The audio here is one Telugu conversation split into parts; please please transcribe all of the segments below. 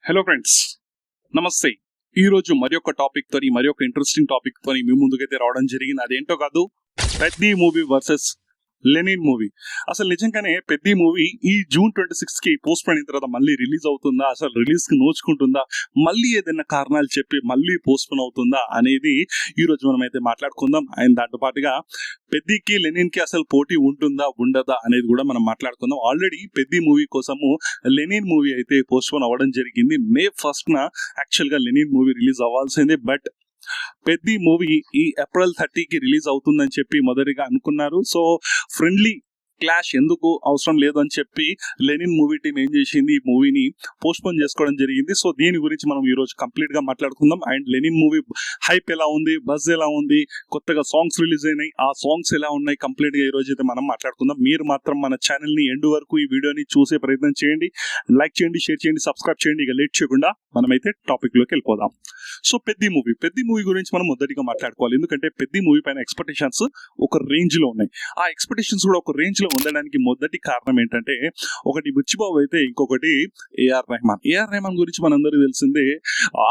హలో ఫ్రెండ్స్, నమస్తే. ఈ రోజు మరి ఒక టాపిక్ తోని మరి ఒక ఇంట్రెస్టింగ్ టాపిక్ తోని మీ ముందుకైతే రావడం జరిగింది. అదేంటో కాదు, Peddi movie versus Lenin movie. అసలు నిజంగానే పెద్ది మూవీ ఈ జూన్ 26 కి పోస్ట్ పోన్ అయిన తర్వాత మళ్ళీ రిలీజ్ అవుతుందా, అసలు రిలీజ్ కి నోచుకుంటుందా, మళ్ళీ ఏదైనా కారణాలు చెప్పి మళ్ళీ పోస్ట్ పోన్ అవుతుందా అనేది ఈ రోజు మనం అయితే మాట్లాడుకుందాం. అండ్ దాంతో పాటుగా పెద్దికి లెనిన్ కి అసలు పోటీ ఉంటుందా ఉండదా అనేది కూడా మనం మాట్లాడుకుందాం. ఆల్రెడీ పెద్ది మూవీ కోసము లెనిన్ మూవీ అయితే పోస్ట్ పోన్ అవ్వడం జరిగింది. May 1st యాక్చువల్ గా లెనిన్ మూవీ రిలీజ్ అవ్వాల్సిందే. బట్ పెద్ది మూవీ ఈ April 30కి రిలీజ్ అవుతుందని చెప్పి మొదటిగా అనుకున్నారు. సో ఫ్రెండ్లీ క్లాష్ ఎందుకు అవసరం లేదు అని చెప్పి లెనిన్ మూవీ టీం ఏం చేసింది, ఈ మూవీని పోస్ట్ పోన్ చేసుకోవడం జరిగింది. సో దీని గురించి మనం ఈ రోజు కంప్లీట్ గా మాట్లాడుకుందాం. అండ్ లెనిన్ మూవీ హైప్ ఎలా ఉంది, బజ్ ఎలా ఉంది, కొత్తగా సాంగ్స్ రిలీజ్ అయినాయి, ఆ సాంగ్స్ ఎలా ఉన్నాయి, కంప్లీట్ గా ఈ రోజు అయితే మనం మాట్లాడుకుందాం. మీరు మాత్రం మన ఛానల్ ని ఎండ్ వరకు ఈ వీడియోని చూసే ప్రయత్నం చేయండి, లైక్ చేయండి, షేర్ చేయండి, సబ్స్క్రైబ్ చేయండి. ఇక లేట్ చేయకుండా మనమైతే టాపిక్ లోకి వెళ్ళిపోదాం. సో పెద్ది మూవీ గురించి మనం మొదటిగా మాట్లాడుకోవాలి. ఎందుకంటే పెద్ది మూవీ పైన ఎక్స్పెక్టేషన్స్ ఒక రేంజ్ లో ఉన్నాయి. ఆ ఎక్స్పెక్టేషన్స్ కూడా ఒక రేంజ్ లో ఉండడానికి మొదటి కారణం ఏంటంటే, ఒకటి బుచ్చిబాబు అయితే ఇంకొకటి ఏఆర్ రెహమాన్ గురించి మనందరికీ తెలిసిందే,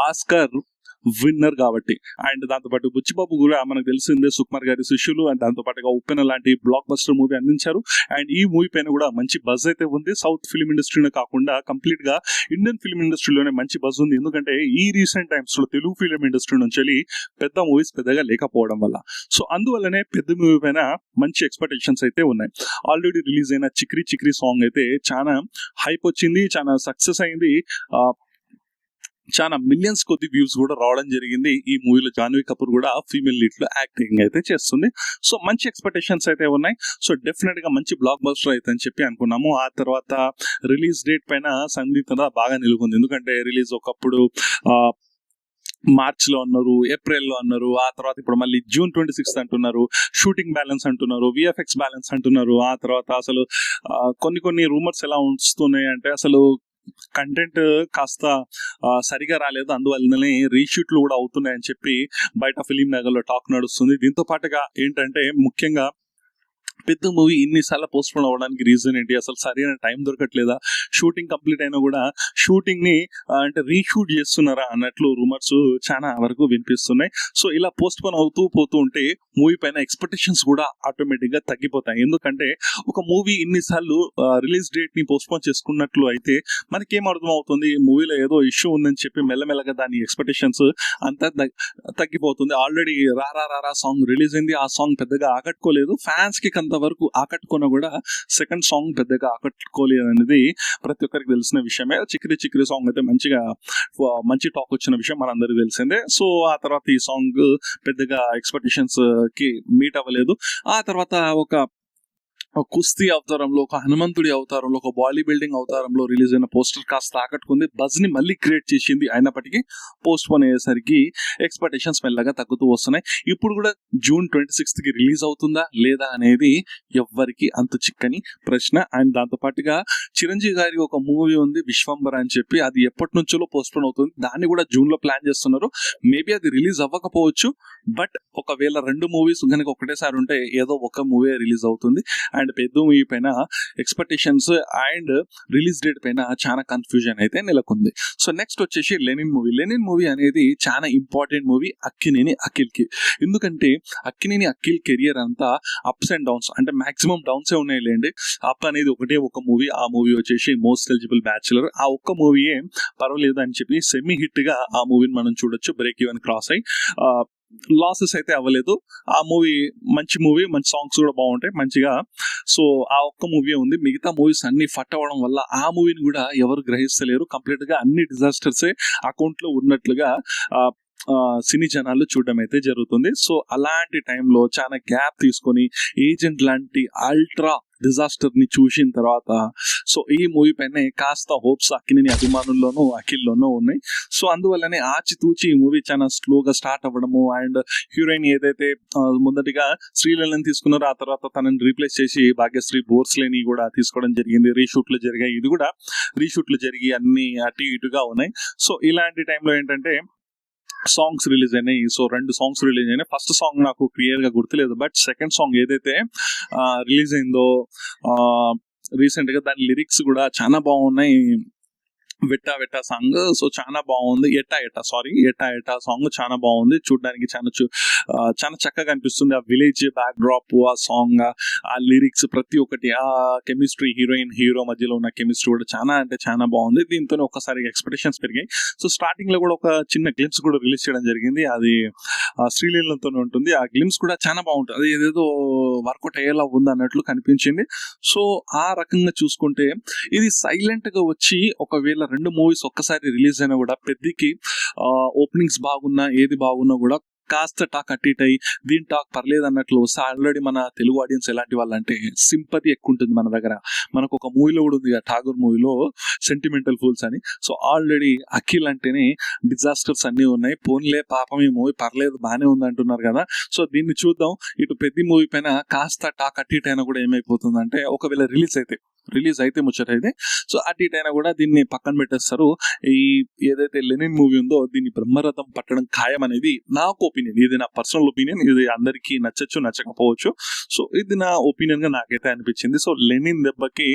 ఆస్కార్ విన్నర్ కాబట్టి. అండ్ దాంతోపాటు బుచ్చిబాబు కూడా మనకు తెలిసిందే సుకుమార్ గారి శిష్యులు, అండ్ దాంతోపాటుగా ఉప్పెన లాంటి బ్లాక్ బస్టర్ మూవీ అందించారు. అండ్ ఈ మూవీ పైన కూడా మంచి బజ్ అయితే ఉంది. సౌత్ ఫిల్మ్ ఇండస్ట్రీలో కాకుండా కంప్లీట్ గా ఇండియన్ ఫిల్మ్ ఇండస్ట్రీలోనే మంచి బజ్ ఉంది. ఎందుకంటే ఈ రీసెంట్ టైమ్స్ లో తెలుగు ఫిల్మ్ ఇండస్ట్రీ నుంచి పెద్ద మూవీస్ పెద్దగా లేకపోవడం వల్ల, సో అందువల్లనే పెద్ద మూవీ పైన మంచి ఎక్స్పెక్టేషన్స్ అయితే ఉన్నాయి. ఆల్రెడీ రిలీజ్ అయిన చిక్రీ సాంగ్ అయితే చాలా హైప్ వచ్చింది, చాలా సక్సెస్ అయింది. చాలా మిలియన్స్ కొద్ది వ్యూస్ కూడా రావడం జరిగింది. ఈ మూవీలో జాన్వీ కపూర్ కూడా ఫీమేల్ లీడ్ లో యాక్టింగ్ అయితే చేస్తుంది. సో మంచి ఎక్స్పెక్టేషన్స్ అయితే ఉన్నాయి. సో డెఫినెట్ గా మంచి బ్లాక్ బస్టర్ అయితే అని చెప్పి అనుకున్నాము. ఆ తర్వాత రిలీజ్ డేట్ పైన సందిగ్ధత బాగా నిలుకుంది. ఎందుకంటే రిలీజ్ ఒకప్పుడు మార్చ్ లో అన్నారు, ఏప్రిల్ లో అన్నారు, ఆ తర్వాత ఇప్పుడు మళ్ళీ June 26 అంటున్నారు, షూటింగ్ బ్యాలెన్స్ అంటున్నారు, విఎఫ్ఎక్స్ బ్యాలెన్స్ అంటున్నారు. ఆ తర్వాత అసలు కొన్ని రూమర్స్ ఎలా వస్తున్నాయి అంటే, అసలు కంటెంట్ కాస్త సరిగా రాలేదు, అందువల్లనే రీషూట్లు కూడా అవుతున్నాయని చెప్పి బయట ఫిలిం నగర్లో టాక్ నడుస్తుంది. దీంతో పాటుగా ఏంటంటే, ముఖ్యంగా పెద్ద మూవీ ఇన్నిసార్లు పోస్ట్ పోన్ అవ్వడానికి రీజన్ ఏంటి, అసలు సరైన టైం దొరకట్లేదా, షూటింగ్ కంప్లీట్ అయినా కూడా షూటింగ్ ని అంటే రీషూట్ చేస్తున్నారా అన్నట్లు రూమర్స్ చాలా వరకు వినిపిస్తున్నాయి. సో ఇలా పోస్ట్ పోన్ అవుతూ పోతూ ఉంటే మూవీ పైన ఎక్స్పెక్టేషన్స్ కూడా ఆటోమేటిక్ గా తగ్గిపోతాయి. ఎందుకంటే ఒక మూవీ ఇన్నిసార్లు రిలీజ్ డేట్ ని పోస్ట్ పోన్ చేసుకున్నట్లు అయితే మనకేం అర్థం అవుతుంది, మూవీలో ఏదో ఇష్యూ ఉందని చెప్పి మెల్లమెల్లగా దాని ఎక్స్పెక్టేషన్స్ అంతా తగ్గిపోతుంది. ఆల్రెడీ రారా సాంగ్ రిలీజ్ అయింది, ఆ సాంగ్ పెద్దగా ఆకట్టుకోలేదు, ఫ్యాన్స్ కి వరకు ఆకట్టుకున్నా కూడా సెకండ్ సాంగ్ పెద్దగా ఆకట్టుకోలేదు అనేది ప్రతి ఒక్కరికి తెలిసిన విషయమే. చిక్రీ సాంగ్ అయితే మంచి టాక్ వచ్చిన విషయం మనందరికీ తెలిసిందే. సో ఆ తర్వాత ఈ సాంగ్ పెద్దగా ఎక్స్పెక్టేషన్స్ కి మీట్ అవ్వలేదు. ఆ తర్వాత ఒక కుస్తీ అవతారంలో, ఒక హనుమంతుడి అవతారంలో, ఒక బాడీ బిల్డింగ్ అవతారంలో రిలీజ్ అయిన పోస్టర్ కాస్త ఆకట్టుకుంది, బజ్ ని మళ్ళీ క్రియేట్ చేసింది. అయినప్పటికీ పోస్ట్ పోన్ అయ్యేసరికి ఎక్స్పెక్టేషన్స్ మెల్లగా తగ్గుతూ వస్తున్నాయి. ఇప్పుడు కూడా June 26 కి రిలీజ్ అవుతుందా లేదా అనేది ఎవ్వరికి అంత చిక్కని ప్రశ్న. అండ్ దాంతో పాటుగా చిరంజీవి గారి ఒక మూవీ ఉంది విశ్వంబర అని చెప్పి, అది ఎప్పటి నుంచో పోస్ట్ పోన్ అవుతుంది. దాన్ని కూడా జూన్ లో ప్లాన్ చేస్తున్నారు. మేబీ అది రిలీజ్ అవ్వకపోవచ్చు. బట్ ఒకవేళ రెండు మూవీస్ కనుక ఒకటేసారి ఉంటే ఏదో ఒక మూవీ రిలీజ్ అవుతుంది. అండ్ పెద్ద మూవీ పైన ఎక్స్పెక్టేషన్స్ అండ్ రిలీజ్ డేట్ పైన చాలా కన్ఫ్యూజన్ అయితే నెలకొంది. సో నెక్స్ట్ వచ్చేసి లెనిన్ మూవీ అనేది చాలా ఇంపార్టెంట్ మూవీ అక్కినేని అఖిల్ కి. ఎందుకంటే అక్కినేని అఖిల్ కెరియర్ అంతా అప్స్ అండ్ డౌన్స్, అంటే మాక్సిమం డౌన్స్ ఉన్నాయి లేండి. అప్ అనేది ఒక మూవీ, ఆ మూవీ వచ్చేసి మోస్ట్ ఎలిజిబుల్ బ్యాచులర్. ఆ ఒక్క మూవీయే పర్వాలేదు అని చెప్పి సెమీ హిట్ గా ఆ మూవీని మనం చూడొచ్చు. బ్రేక్ ఈవెన్ క్రాస్ అయ్యి లాసెస్ అయితే అవ్వలేదు. ఆ మూవీ మంచి సాంగ్స్ కూడా బాగుంటాయి మంచిగా. సో ఆ ఒక్క మూవీ ఉంది. మిగతా మూవీస్ అన్ని ఫట్ అవ్వడం వల్ల ఆ మూవీని కూడా ఎవరు గ్రహిస్తలేరు. కంప్లీట్ గా అన్ని డిజాస్టర్సే అకౌంట్ లో ఉన్నట్లుగా సినీ జనాలు చూడడం అయితే జరుగుతుంది. సో అలాంటి టైంలో చాలా గ్యాప్ తీసుకొని ఏజెంట్ లాంటి అల్ట్రా డిజాస్టర్ ని చూసిన తర్వాత సో ఈ మూవీ పైన కాస్త హోప్స్ అక్కినేని అభిమానుల్లోనూ అఖిల్లోనూ ఉన్నాయి. సో అందువల్లనే ఆచితూచి ఈ మూవీ చాలా స్లోగా స్టార్ట్ అవ్వడము, అండ్ హీరోయిన్ ఏదైతే మొదటిగా శ్రీలీలని తీసుకున్నారో ఆ తర్వాత తనని రీప్లేస్ చేసి భాగ్యశ్రీ భోస్లేని కూడా తీసుకోవడం జరిగింది. రీషూట్లు జరిగాయి, ఇది కూడా రీషూట్లు జరిగి అన్ని అటు ఇటుగా ఉన్నాయి. సో ఇలాంటి టైంలో ఏంటంటే సాంగ్స్ రిలీజ్ అయినాయి. సో 2 సాంగ్స్ రిలీజ్ అయినాయి. ఫస్ట్ సాంగ్ నాకు క్లియర్ గా గుర్తులేదు, బట్ సెకండ్ సాంగ్ ఏదైతే రిలీజ్ అయిందో రీసెంట్ గా దాని లిరిక్స్ కూడా చాలా బాగున్నాయి. వెట్టా వెట్టా సాంగ్ సో చాలా బాగుంది. ఎట్టా ఎట్టా సారీ ఎట్టా ఎట్టా సాంగ్ చాలా బాగుంది. చూడడానికి చాలా చక్కగా అనిపిస్తుంది. ఆ విలేజ్ బ్యాక్ డ్రాప్, ఆ సాంగ్, ఆ లిరిక్స్ ప్రతి ఒక్కటి, ఆ కెమిస్ట్రీ, హీరోయిన్ హీరో మధ్యలో ఉన్న కెమిస్ట్రీ కూడా చాలా బాగుంది. దీంతో ఒక్కసారి ఎక్స్పెక్టేషన్స్ పెరిగాయి. సో స్టార్టింగ్ లో కూడా ఒక చిన్న గ్లిమ్స్ కూడా రిలీజ్ చేయడం జరిగింది. అది శ్రీలీలతో ఉంటుంది. ఆ గ్లిమ్స్ కూడా చాలా బాగుంటుంది. అది ఏదేదో వర్కౌట్ అయ్యేలా ఉంది అన్నట్లు కనిపించింది. సో ఆ రకంగా చూసుకుంటే ఇది సైలెంట్ గా వచ్చి ఒకవేళ 2 మూవీస్ ఒక్కసారి రిలీజ్ అయినా కూడా పెద్దకి ఓపెనింగ్స్ బాగున్నా ఏది బాగున్నా కూడా కాస్త టాక్ అటు ఇటు అయ్యి దీని టాక్ పర్లేదు అన్నట్లు వస్తే ఆల్రెడీ మన తెలుగు ఆడియన్స్ ఎలాంటి వాళ్ళంటే సింపతి ఎక్కువ ఉంటుంది మన దగ్గర. మనకు ఒక మూవీలో కూడా ఉంది, ఠాగూర్ మూవీలో సెంటిమెంటల్ ఫూల్స్ అని. సో ఆల్రెడీ అఖిల్ అంటేనే డిజాస్టర్స్ అన్ని ఉన్నాయి. పోన్లే పాపం ఈ మూవీ పర్లేదు బాగానే ఉంది అంటున్నారు కదా. సో దీన్ని చూద్దాం. ఇటు పెద్ద మూవీ పైన కాస్త టాక్ అటు ఇటు అయినా కూడా ఏమైపోతుంది అంటే ఒకవేళ రిలీజ్ అయితే ముచ్చట అయితే సో అటు ఇటు అయినా కూడా దీన్ని పక్కన పెట్టేస్తారు. ఈ ఏదైతే లెనిన్ మూవీ ఉందో దీన్ని బ్రహ్మరథం పట్టడం ఖాయం అనేది నాకు ఒపీనియన్. ఇది నా పర్సనల్ ఒపీనియన్. ఇది అందరికీ నచ్చచ్చు నచ్చకపోవచ్చు. సో ఇది నా ఒపీనియన్ గా నాకైతే అనిపించింది. సో లెనిన్ దెబ్బకి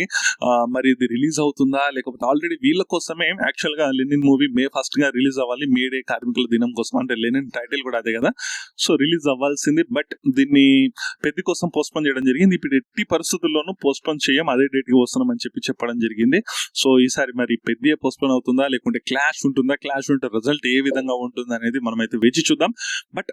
మరి ఇది రిలీజ్ అవుతుందా లేకపోతే ఆల్రెడీ వీళ్ళ కోసమే యాక్చువల్ గా లెనిన్ మూవీ May 1st గా రిలీజ్ అవ్వాలి. మే డే కార్మికుల దినం కోసం, అంటే లెనిన్ టైటిల్ కూడా అదే కదా. సో రిలీజ్ అవ్వాల్సింది, బట్ దీన్ని పెద్ద కోసం పోస్ట్పోన్ చేయడం జరిగింది. ఇప్పుడు ఎట్టి పరిస్థితుల్లోనూ పోస్ట్పోన్ చేయం, అదే డేట్ కి వస్తున్నామని చెప్పడం జరిగింది. సో ఈసారి మరి పెద్ద పోస్ట్పోన్ అవుతుందా లేకుంటే క్లాష్ ఉంటుందా, క్లాష్ ఉంటే రిజల్ట్ ఏ విధంగా ఉంటుంది అనేది మనమైతే వేచి చూద్దాం. బట్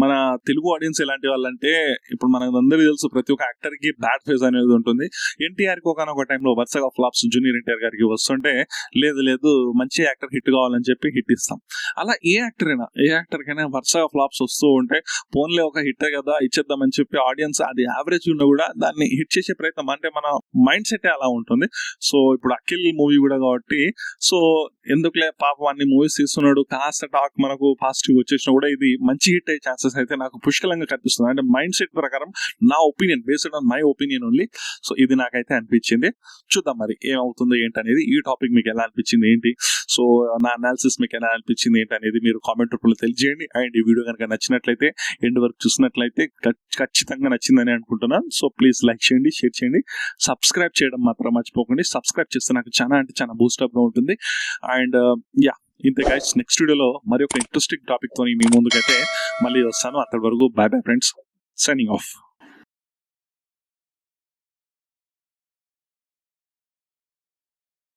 మన తెలుగు ఆడియన్స్ ఎలాంటి వాళ్ళంటే ఇప్పుడు మనకు అందరికీ తెలుసు ప్రతి ఒక్క యాక్టర్ కి బ్యాడ్ ఫేజ్ అనేది ఉంటుంది. ఎన్టీఆర్ కి ఒక టైంలో వరుసగా ఫ్లాప్స్ జూనియర్ ఎన్టీఆర్ గారికి వస్తుంటే లేదు మంచి యాక్టర్ హిట్ కావాలని చెప్పి హిట్ ఇస్తాం. అలా ఏ యాక్టర్ కైనా వరుసగా ఫ్లాప్స్ వస్తూ ఉంటే పోన్లే ఒక హిట్ కదా ఇచ్చేద్దామని చెప్పి ఆడియన్స్ అది యావరేజ్ ఉన్నా కూడా దాన్ని హిట్ చేసే ప్రయత్నం, అంటే మన మైండ్ సెట్ అలా ఉంటుంది. సో ఇప్పుడు అఖిల్ మూవీ కూడా కాబట్టి సో ఎందుకులే పాపం అన్ని మూవీస్ తీస్తున్నాడు, కాస్త టాక్ మనకు పాజిటివ్ వచ్చేసినా కూడా ఇది మంచి హిట్ అయ్యే ఛాన్సెస్ అయితే నాకు పుష్కలంగా కనిపిస్తుంది. అంటే మైండ్ సెట్ ప్రకారం నా opinion, based on my opinion only. So ఇది నాకైతే అనిపించింది. చూద్దాం మరి ఏమవుతుందో ఏంటనేది. ఈ టాపిక్ మీకు ఎలా అనిపించింది ఏంటి, సో నా అనాలిసిస్ మీకు ఎలా అనిపించింది ఏంటి అనేది మీరు కామెంట్ రూపంలో తెలియజేయండి. అండ్ ఈ వీడియో కనుక నచ్చినట్లయితే, ఎండ్ వరకు చూసినట్లయితే ఖచ్చితంగా నచ్చిందని అనుకుంటున్నాను. సో ప్లీజ్ లైక్ చేయండి, షేర్ చేయండి, సబ్స్క్రైబ్ చేయడం మాత్రం మర్చిపోకండి. సబ్స్క్రైబ్ చేస్తే నాకు చాలా బూస్టప్ గా ఉంటుంది. అండ్ ఇంతే గైస్, నెక్స్ట్ వీడియోలో మరి ఒక ఇంట్రెస్టింగ్ టాపిక్ తో మీ ముందుకైతే మళ్ళీ వస్తాను. అంతవరకు by bye friends, signing off.